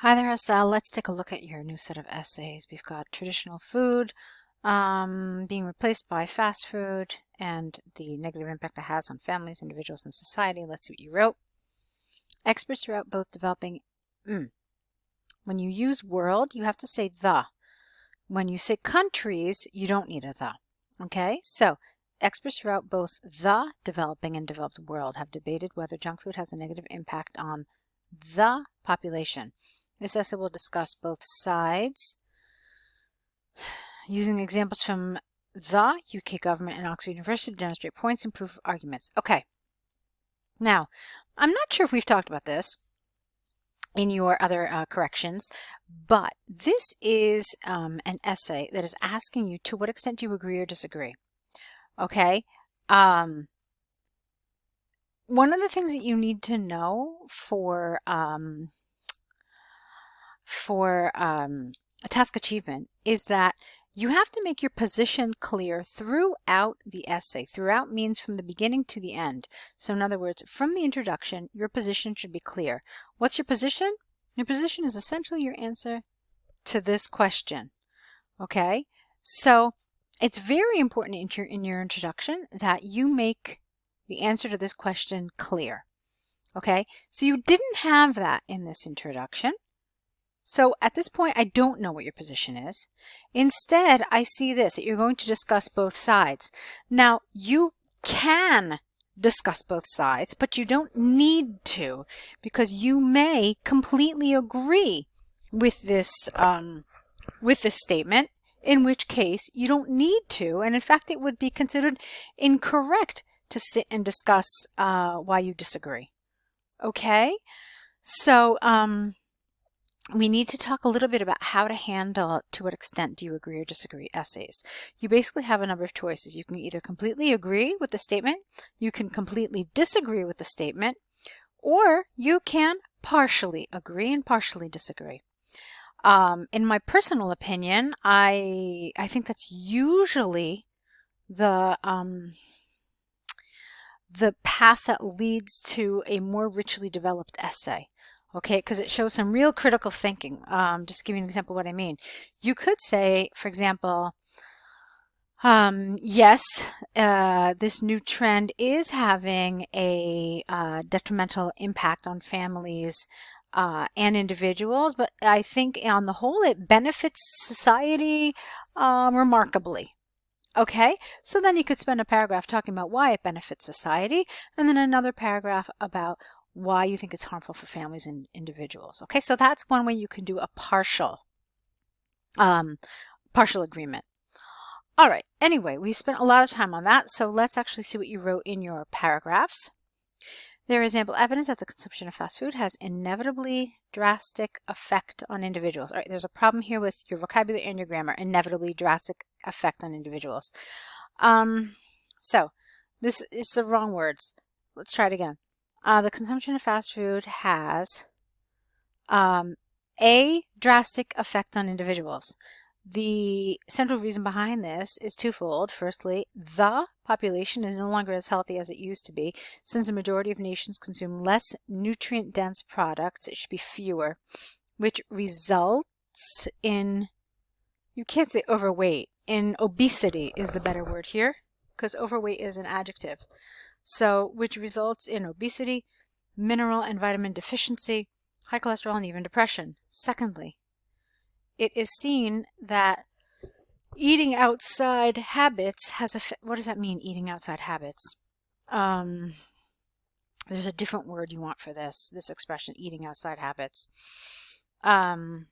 Hi there, Assel. Let's take a look at your new set of essays. We've got traditional food being replaced by fast food and the negative impact it has on families, individuals, and society. Let's see what you wrote. Experts throughout both developing... When you use world, you have to say the. When you say countries, you don't need a the. Okay, so experts throughout both the developing and developed world have debated whether junk food has a negative impact on the population. This essay will discuss both sides using examples from the UK government and Oxford University to demonstrate points and prove arguments. Okay, now I'm not sure if we've talked about this in your other corrections, but this is an essay that is asking you to what extent do you agree or disagree. Okay, one of the things that you need to know for task achievement is that you have to make your position clear throughout the essay. Throughout means from the beginning to the end. So in other words, from the introduction, your position should be clear. What's your position? Your position is essentially your answer to this question. Okay? So it's very important in your introduction that you make the answer to this question clear. Okay? So you didn't have that in this introduction. So at this point, I don't know what your position is. Instead, I see this, that you're going to discuss both sides. Now, you can discuss both sides, but you don't need to, because you may completely agree with this statement, in which case you don't need to, and in fact, it would be considered incorrect to sit and discuss why you disagree. Okay? So, we need to talk a little bit about how to handle to what extent do you agree or disagree essays. You basically have a number of choices. You can either completely agree with the statement, you can completely disagree with the statement, or you can partially agree and partially disagree. In my personal opinion, I think that's usually the path that leads to a more richly developed essay. Okay, because it shows some real critical thinking. Just to give you an example of what I mean. You could say, for example, yes, this new trend is having a detrimental impact on families and individuals, but I think on the whole it benefits society remarkably. Okay, so then you could spend a paragraph talking about why it benefits society, and then another paragraph about why you think it's harmful for families and individuals. Okay, so that's one way you can do a partial agreement. All right, anyway, we spent a lot of time on that, so let's actually see what you wrote in your paragraphs. There is ample evidence that the consumption of fast food has inevitably drastic effect on individuals. All right, there's a problem here with your vocabulary and your grammar. Inevitably drastic effect on individuals. So this is the wrong words. Let's try it again. The consumption of fast food has a drastic effect on individuals. The central reason behind this is twofold. Firstly, the population is no longer as healthy as it used to be. Since the majority of nations consume less nutrient-dense products, it should be fewer, which results in, you can't say overweight, in obesity is the better word here, because overweight is an adjective. So, which results in obesity, mineral and vitamin deficiency, high cholesterol, and even depression. Secondly, it is seen that eating outside habits has a... What does that mean, eating outside habits? There's a different word you want for this expression, eating outside habits. Let's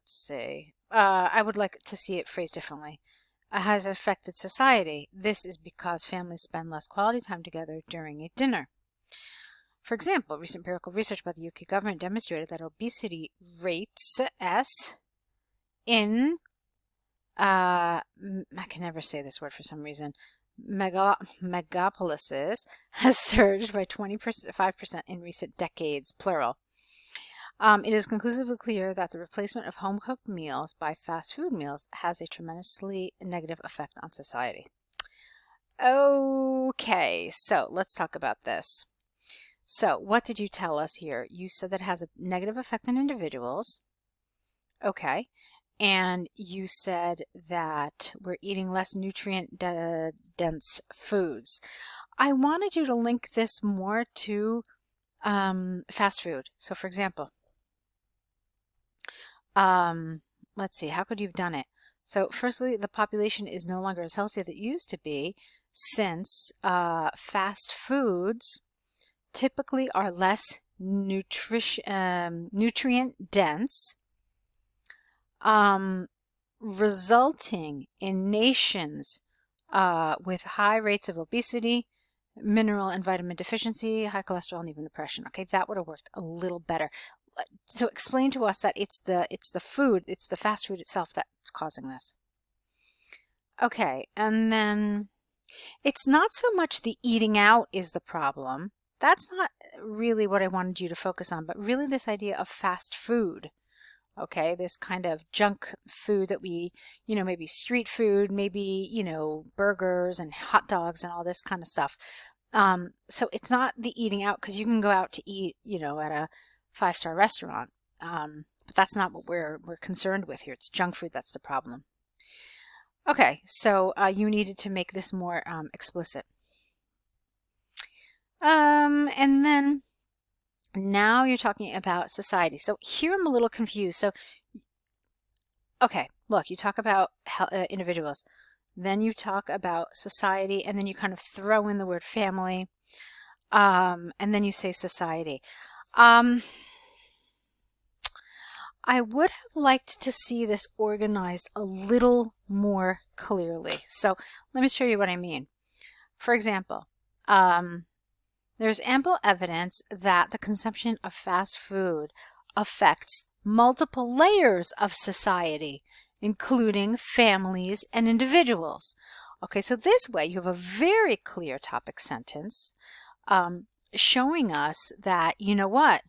see. I would like to see it phrased differently. Has affected society. This is because families spend less quality time together during a dinner. For example, recent empirical research by the UK government demonstrated that obesity rates in, I can never say this word for some reason, megapolises has surged by 25% in recent decades, plural. It is conclusively clear that the replacement of home-cooked meals by fast food meals has a tremendously negative effect on society. Okay, so let's talk about this. So what did you tell us here? You said that it has a negative effect on individuals. Okay. And you said that we're eating less nutrient dense foods. I wanted you to link this more to fast food. So for example, let's see, how could you have done it? So firstly, the population is no longer as healthy as it used to be, since fast foods typically are less nutrient dense, resulting in nations with high rates of obesity, mineral and vitamin deficiency, high cholesterol, and even depression. Okay, that would have worked a little better. So explain to us that it's the food, it's the fast food itself that's causing this. Okay, and then it's not so much the eating out is the problem. That's not really what I wanted you to focus on, but really this idea of fast food. Okay, this kind of junk food that we, maybe street food, maybe, burgers and hot dogs and all this kind of stuff. So it's not the eating out, because you can go out to eat, at a 5-star restaurant. But that's not what we're concerned with here. It's junk food that's the problem. Okay, so you needed to make this more explicit. And then now you're talking about society. So here I'm a little confused. So, okay, look, you talk about individuals, then you talk about society, and then you kind of throw in the word family, and then you say society. I would have liked to see this organized a little more clearly. So let me show you what I mean. For example, there's ample evidence that the consumption of fast food affects multiple layers of society, including families and individuals. Okay, so this way you have a very clear topic sentence showing us that, you know what,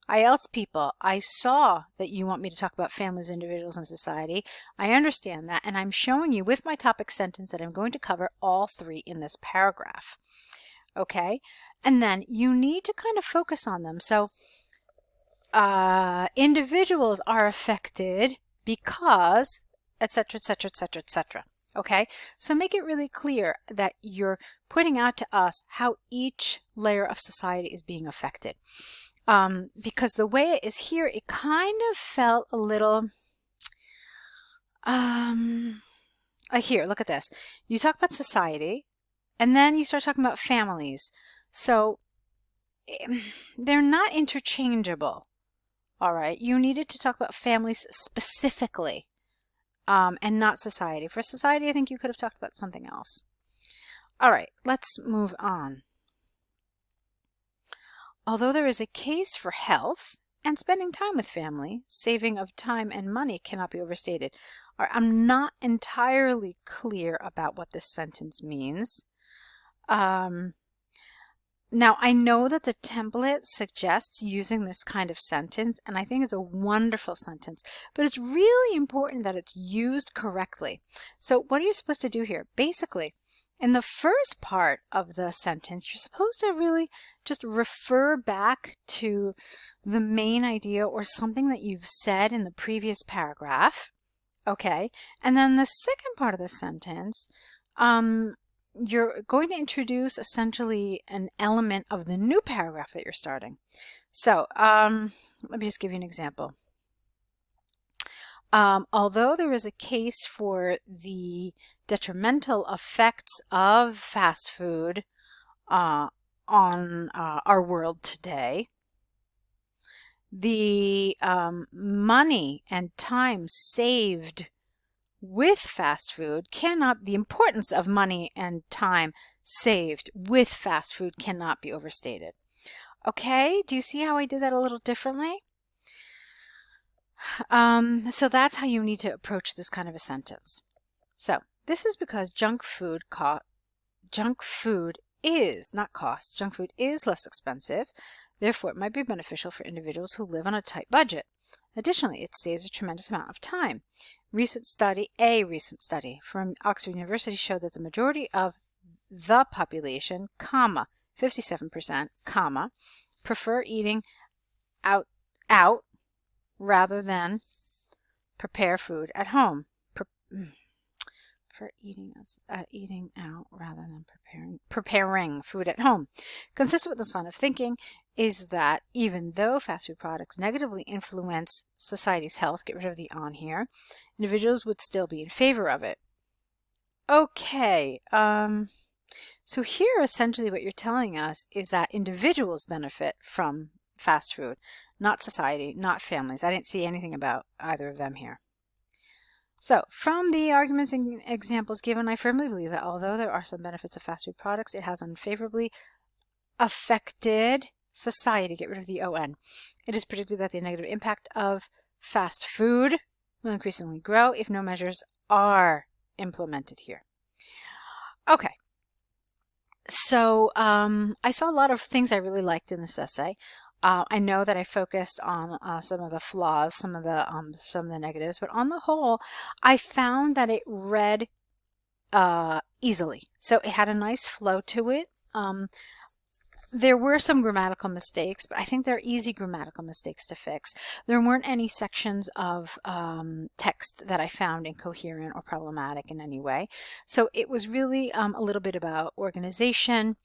IELTS people, I saw that you want me to talk about families, individuals, and society. I understand that, and I'm showing you with my topic sentence that I'm going to cover all three in this paragraph. Okay, and then you need to kind of focus on them. So individuals are affected because, etc., etc., etc., etc. Okay, so make it really clear that you're putting out to us how each layer of society is being affected. Because the way it is here, it kind of felt a little, here, look at this. You talk about society, and then you start talking about families. So they're not interchangeable. All right. You needed to talk about families specifically, and not society. For society, I think you could have talked about something else. All right. Let's move on. Although there is a case for health and spending time with family, saving of time and money cannot be overstated. All right, I'm not entirely clear about what this sentence means. Now, I know that the template suggests using this kind of sentence, and I think it's a wonderful sentence, but it's really important that it's used correctly. So what are you supposed to do here? Basically, in the first part of the sentence, you're supposed to really just refer back to the main idea or something that you've said in the previous paragraph, okay? And then the second part of the sentence, you're going to introduce essentially an element of the new paragraph that you're starting. So let me just give you an example. Although there is a case for the detrimental effects of fast food on our world today, the money and time saved with fast food the importance of money and time saved with fast food cannot be overstated. Okay, do you see how I did that a little differently? So that's how you need to approach this kind of a sentence. So this is because junk food is less expensive. Therefore, it might be beneficial for individuals who live on a tight budget. Additionally, it saves a tremendous amount of time. A recent study from Oxford University showed that the majority of the population, 57%, comma, prefer eating out rather than prepare food at home. For eating out rather than preparing food at home. Consistent with this line of thinking is that even though fast food products negatively influence society's health, get rid of the on here, individuals would still be in favor of it. Okay, so here essentially what you're telling us is that individuals benefit from fast food, not society, not families. I didn't see anything about either of them here. So, from the arguments and examples given, I firmly believe that although there are some benefits of fast food products, it has unfavorably affected society. Get rid of the ON. It is predicted that the negative impact of fast food will increasingly grow if no measures are implemented here. Okay. So, I saw a lot of things I really liked in this essay. I know that I focused on some of the flaws, some of the negatives, but on the whole, I found that it read easily. So it had a nice flow to it. There were some grammatical mistakes, but I think they're easy grammatical mistakes to fix. There weren't any sections of text that I found incoherent or problematic in any way. So it was really a little bit about organization,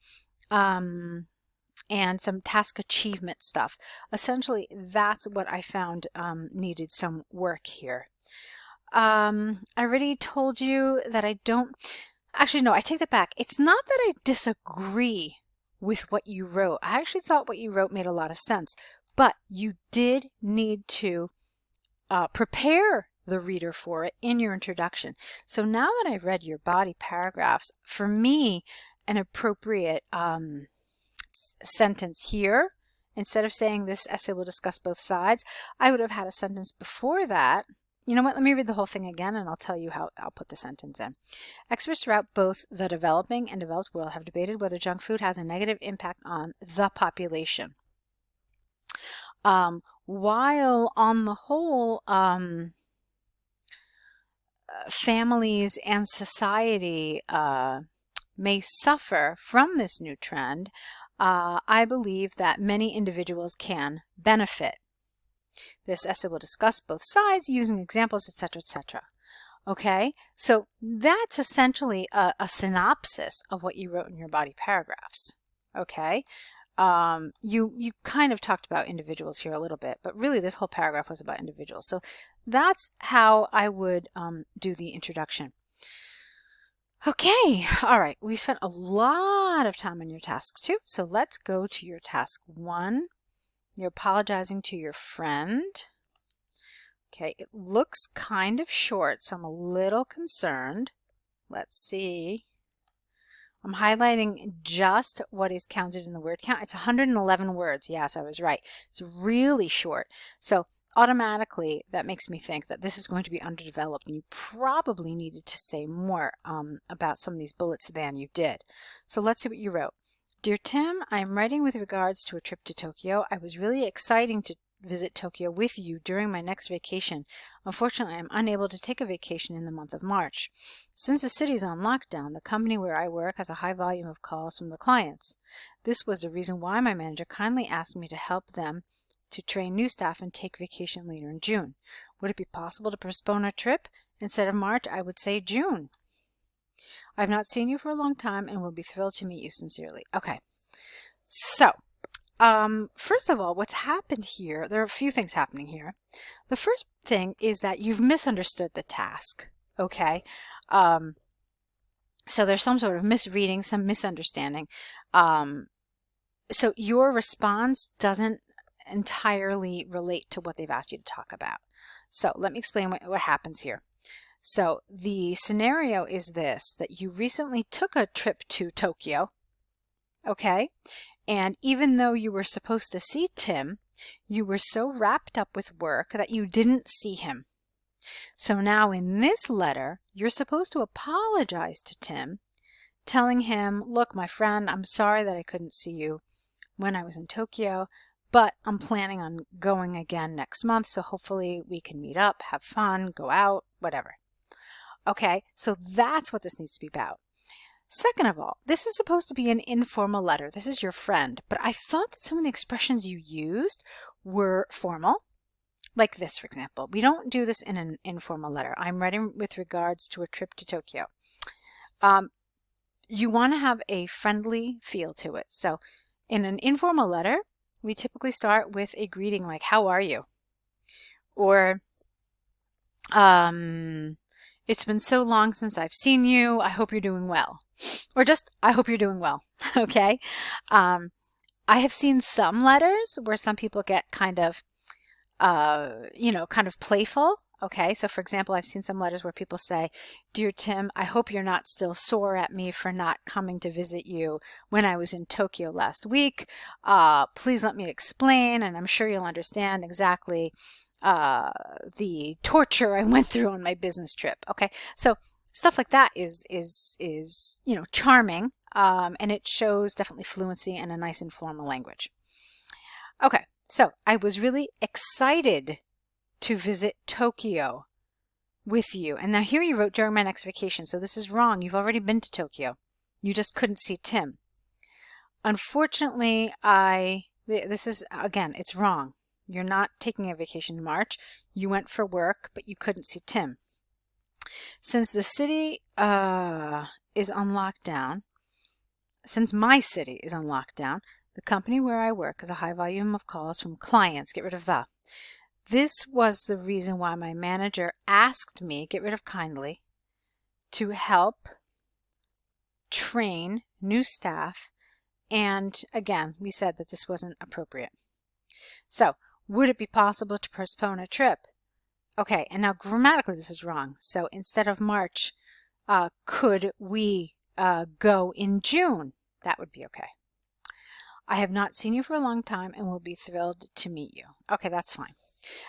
and some task achievement stuff. Essentially, that's what I found needed some work here. I already told you that I don't... Actually, no, I take that back. It's not that I disagree with what you wrote. I actually thought what you wrote made a lot of sense, but you did need to prepare the reader for it in your introduction. So now that I've read your body paragraphs, for me, an appropriate sentence here, instead of saying this essay will discuss both sides, I would have had a sentence before that. You know what, let me read the whole thing again and I'll tell you how I'll put the sentence in. Experts throughout both the developing and developed world have debated whether junk food has a negative impact on the population. While on the whole, families and society may suffer from this new trend, I believe that many individuals can benefit. This essay will discuss both sides using examples, etc., etc. Okay, so that's essentially a synopsis of what you wrote in your body paragraphs. Okay, you kind of talked about individuals here a little bit, but really this whole paragraph was about individuals. So that's how I would do the introduction. Okay, all right, we spent a lot of time on your tasks too, so let's go to your task 1. You're apologizing to your friend. Okay, it looks kind of short, so I'm a little concerned. Let's see. I'm highlighting just what is counted in the word count. It's 111 words. Yes, I was right. It's really short. So automatically, that makes me think that this is going to be underdeveloped, and you probably needed to say more about some of these bullets than you did. So let's see what you wrote. Dear Tim, I am writing with regards to a trip to Tokyo. I was really excited to visit Tokyo with you during my next vacation. Unfortunately, I am unable to take a vacation in the month of March. Since the city is on lockdown, the company where I work has a high volume of calls from the clients. This was the reason why my manager kindly asked me to help them to train new staff and take vacation later in June. Would it be possible to postpone a trip? Instead of March, I would say June. I have not seen you for a long time and will be thrilled to meet you sincerely. Okay, so first of all, what's happened here, there are a few things happening here. The first thing is that you've misunderstood the task, okay? So there's some sort of misreading, some misunderstanding. So your response doesn't entirely relate to what they've asked you to talk about. So let me explain what happens here. So the scenario is this, that you recently took a trip to Tokyo, okay? And even though you were supposed to see Tim, you were so wrapped up with work that you didn't see him. So now in this letter, you're supposed to apologize to Tim, telling him, look, my friend, I'm sorry that I couldn't see you when I was in Tokyo, but I'm planning on going again next month, so hopefully we can meet up, have fun, go out, whatever. Okay, so that's what this needs to be about. Second of all, this is supposed to be an informal letter. This is your friend, but I thought that some of the expressions you used were formal. Like this, for example. We don't do this in an informal letter. I'm writing with regards to a trip to Tokyo. You want to have a friendly feel to it. So in an informal letter, we typically start with a greeting like, how are you? Or, it's been so long since I've seen you. I hope you're doing well. Or just, I hope you're doing well. Okay? I have seen some letters where some people get kind of kind of playful. Okay, so for example, I've seen some letters where people say, Dear Tim, I hope you're not still sore at me for not coming to visit you when I was in Tokyo last week. Please let me explain, and I'm sure you'll understand exactly the torture I went through on my business trip. Okay, so stuff like that is charming, and it shows definitely fluency and a nice informal language. Okay. So I was really excited to visit Tokyo with you. And now here you wrote during my next vacation. So this is wrong. You've already been to Tokyo. You just couldn't see Tim. Unfortunately, this is, again, it's wrong. You're not taking a vacation in March. You went for work, but you couldn't see Tim. Since the city is on lockdown, since my city is on lockdown, the company where I work has a high volume of calls from clients. Get rid of the. This was the reason why my manager asked me, get rid of kindly, to help train new staff. And again, we said that this wasn't appropriate. So, would it be possible to postpone a trip? Okay, and now grammatically this is wrong. So instead of March, could we go in June? That would be okay. I have not seen you for a long time and will be thrilled to meet you. Okay, that's fine.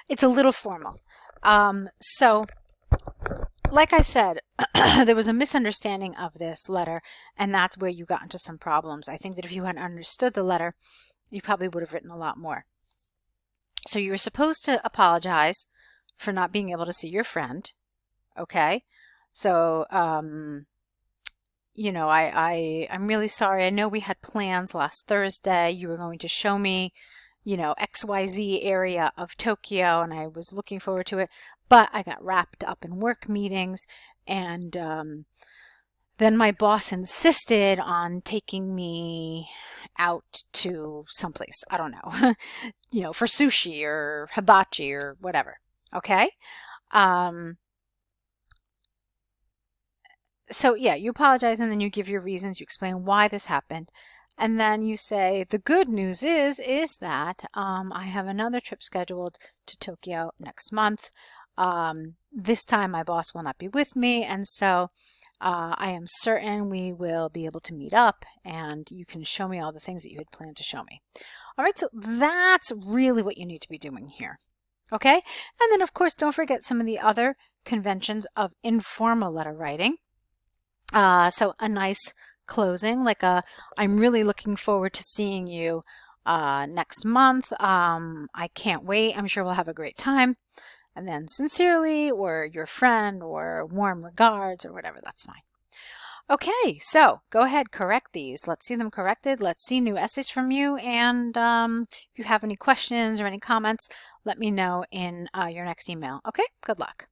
It's a little formal. So, like I said, there was a misunderstanding of this letter, and that's where you got into some problems. I think that if you had understood the letter, you probably would have written a lot more. So you were supposed to apologize for not being able to see your friend. Okay? So, I'm really sorry. I know we had plans last Thursday. You were going to show me, XYZ area of Tokyo, and I was looking forward to it, but I got wrapped up in work meetings, and then my boss insisted on taking me out to someplace, I don't know, for sushi or hibachi or whatever. Okay? So yeah, you apologize and then you give your reasons, you explain why this happened. And then you say, the good news is that I have another trip scheduled to Tokyo next month. This time my boss will not be with me, and so I am certain we will be able to meet up and you can show me all the things that you had planned to show me. All right, so that's really what you need to be doing here. Okay? And then, of course, don't forget some of the other conventions of informal letter writing. So a nice closing, like I'm really looking forward to seeing you next month. I can't wait. I'm sure we'll have a great time. And then sincerely, or your friend, or warm regards, or whatever, that's fine. Okay, so go ahead, correct these. Let's see them corrected. Let's see new essays from you. And if you have any questions or any comments, let me know in your next email. Okay, good luck.